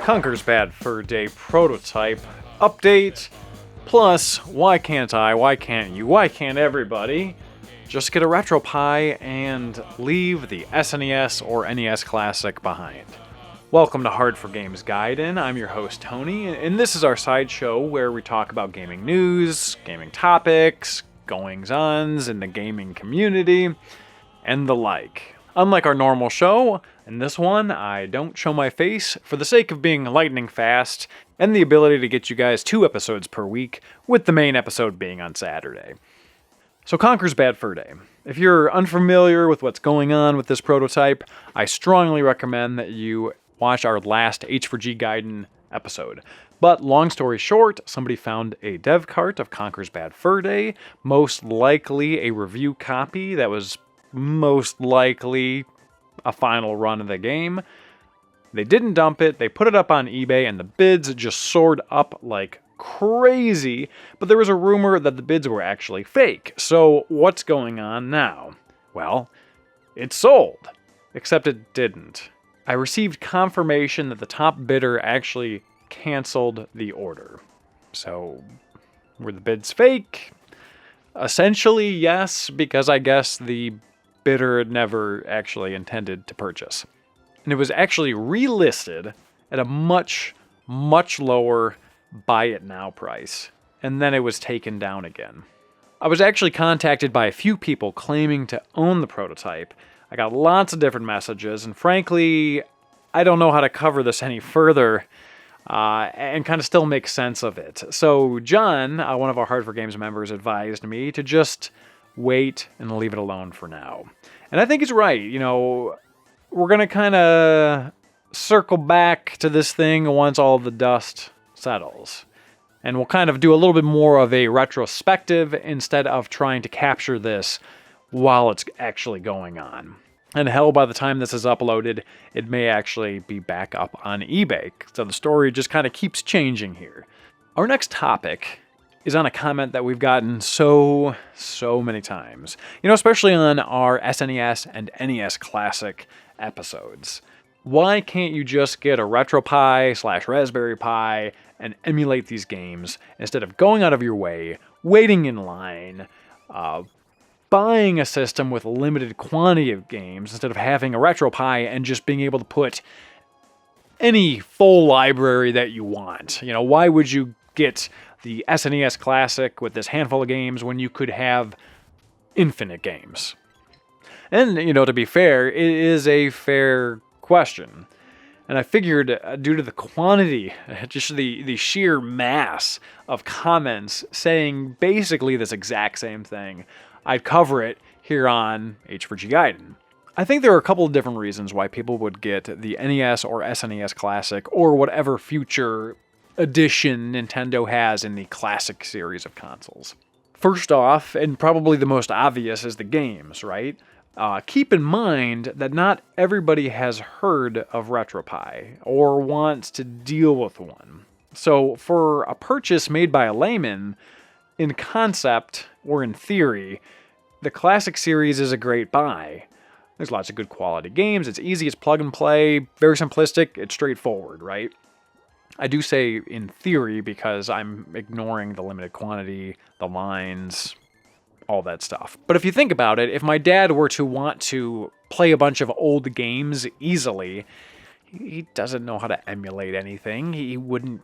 Conker's Bad Fur Day prototype update. Plus, why can't I, why can't you, why can't everybody just get a RetroPie and leave the SNES or NES Classic behind? Welcome to H4G's Gaiden. I'm your host Tony, and this is our sideshow where we talk about gaming news, gaming topics, goings-ons in the gaming community, and the like. Unlike our normal show, in this one, I don't show my face for the sake of being lightning fast and the ability to get you guys 2 episodes per week, with the main episode being on Saturday. So Conker's Bad Fur Day. If you're unfamiliar with what's going on with this prototype, I strongly recommend that you watch our last H4G Gaiden episode. But long story short, somebody found a dev cart of Conker's Bad Fur Day, most likely a review copy that was most likely a final run of the game. They didn't dump it, they put it up on eBay, and the bids just soared up like crazy, but there was a rumor that the bids were actually fake. So what's going on now? Well, it sold, except it didn't. I received confirmation that the top bidder actually canceled the order. So, were the bids fake? Essentially, yes, because I guess the bidder had never actually intended to purchase. And it was actually relisted at a much, much lower buy it now price. And then it was taken down again. I was actually contacted by a few people claiming to own the prototype. I got lots of different messages, and frankly, I don't know how to cover this any further and kind of still make sense of it. So John, one of our H4Games members, advised me to just wait and leave it alone for now. And I think he's right. You know, we're going to kind of circle back to this thing once all the dust settles. And we'll kind of do a little bit more of a retrospective instead of trying to capture this while it's actually going on. And hell, by the time this is uploaded, it may actually be back up on eBay. So the story just kind of keeps changing here. Our next topic is on a comment that we've gotten so many times. You know, especially on our SNES and NES Classic episodes. Why can't you just get a RetroPie / Raspberry Pi and emulate these games instead of going out of your way, waiting in line, buying a system with a limited quantity of games instead of having a RetroPie and just being able to put any full library that you want? You know, why would you get the SNES Classic with this handful of games when you could have infinite games? And, you know, to be fair, it is a fair question. And I figured, due to the quantity, just the sheer mass of comments saying basically this exact same thing, I'd cover it here on H4G Gaiden. I think there are a couple of different reasons why people would get the NES or SNES Classic or whatever future edition Nintendo has in the Classic series of consoles. First off, and probably the most obvious, is the games, right? Keep in mind that not everybody has heard of RetroPie or wants to deal with one. So for a purchase made by a layman, in concept or in theory, the Classic series is a great buy. There's lots of good quality games, it's easy, it's plug and play, very simplistic, it's straightforward, right? I do say in theory because I'm ignoring the limited quantity, the lines, all that stuff. But if you think about it, if my dad were to want to play a bunch of old games easily, he doesn't know how to emulate anything. He wouldn't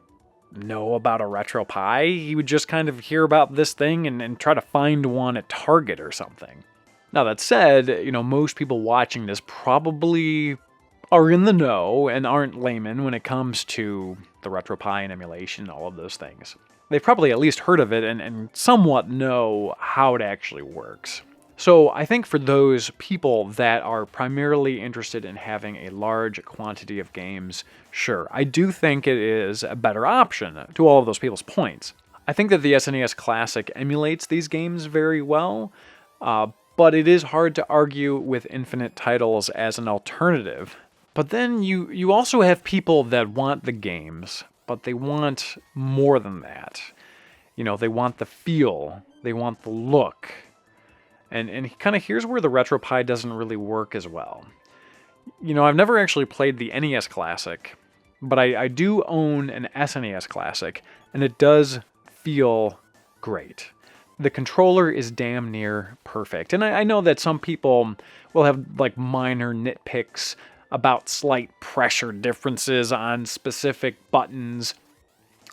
know about a RetroPie. He would just kind of hear about this thing and try to find one at Target or something. Now that said, you know, most people watching this probably are in the know and aren't laymen when it comes to the RetroPie and emulation and all of those things. They've probably at least heard of it and somewhat know how it actually works. So I think for those people that are primarily interested in having a large quantity of games, sure, I do think it is a better option to all of those people's points. I think that the SNES Classic emulates these games very well, but it is hard to argue with infinite titles as an alternative. But then you also have people that want the games, but they want more than that. You know, they want the feel, they want the look. And kind of here's where the RetroPie doesn't really work as well. You know, I've never actually played the NES Classic, but I do own an SNES Classic, and it does feel great. The controller is damn near perfect, and I know that some people will have like minor nitpicks about slight pressure differences on specific buttons,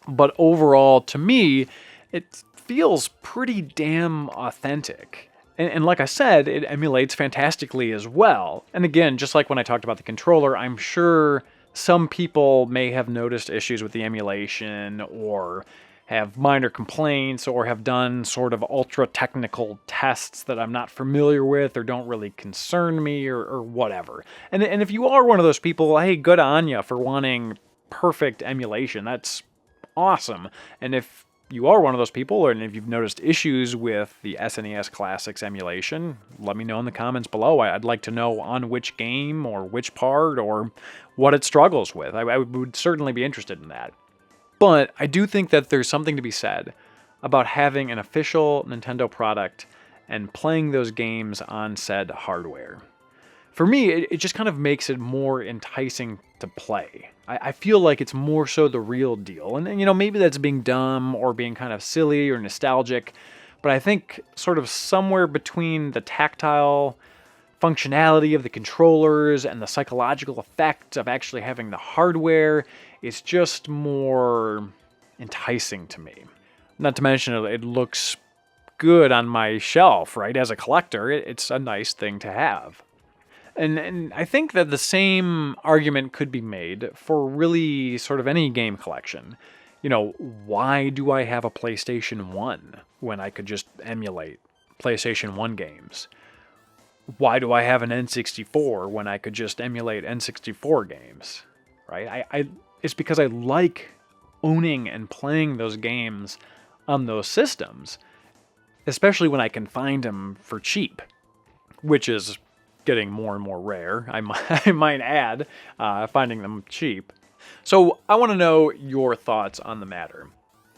but overall, to me, it feels pretty damn authentic. And like I said, it emulates fantastically as well. And again, just like when I talked about the controller, I'm sure some people may have noticed issues with the emulation, or have minor complaints, or have done sort of ultra technical tests that I'm not familiar with or don't really concern me, or whatever. And if you are one of those people, hey, good on you for wanting perfect emulation. That's awesome. And if you are one of those people, and if you've noticed issues with the SNES Classic's emulation, let me know in the comments below. I'd like to know on which game or which part or what it struggles with. I would certainly be interested in that. But I do think that there's something to be said about having an official Nintendo product and playing those games on said hardware. For me, it just kind of makes it more enticing to play. I feel like it's more so the real deal. And, you know, maybe that's being dumb or being kind of silly or nostalgic, but I think sort of somewhere between the tactile functionality of the controllers and the psychological effect of actually having the hardware, it's just more enticing to me. Not to mention it looks good on my shelf, right? As a collector, it's a nice thing to have. And I think that the same argument could be made for really sort of any game collection. You know, why do I have a PlayStation 1 when I could just emulate PlayStation 1 games? Why do I have an N64 when I could just emulate N64 games? Right? It's because I like owning and playing those games on those systems, especially when I can find them for cheap, which is getting more and more rare, I might add, finding them cheap. So I want to know your thoughts on the matter.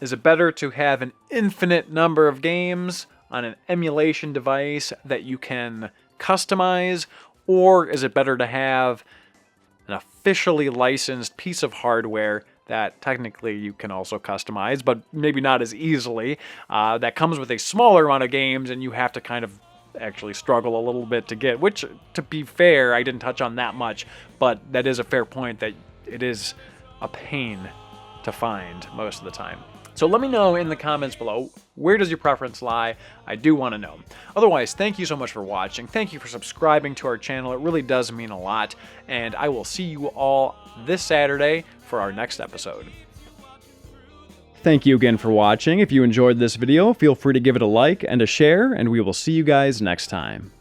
Is it better to have an infinite number of games on an emulation device that you can customize, or is it better to have an officially licensed piece of hardware that technically you can also customize, but maybe not as easily, that comes with a smaller amount of games and you have to kind of actually struggle a little bit to get, which, to be fair, I didn't touch on that much, but that is a fair point that it is a pain to find most of the time. So let me know in the comments below, where does your preference lie? I do want to know. Otherwise, thank you so much for watching. Thank you for subscribing to our channel. It really does mean a lot. And I will see you all this Saturday for our next episode. Thank you again for watching. If you enjoyed this video, feel free to give it a like and a share, and we will see you guys next time.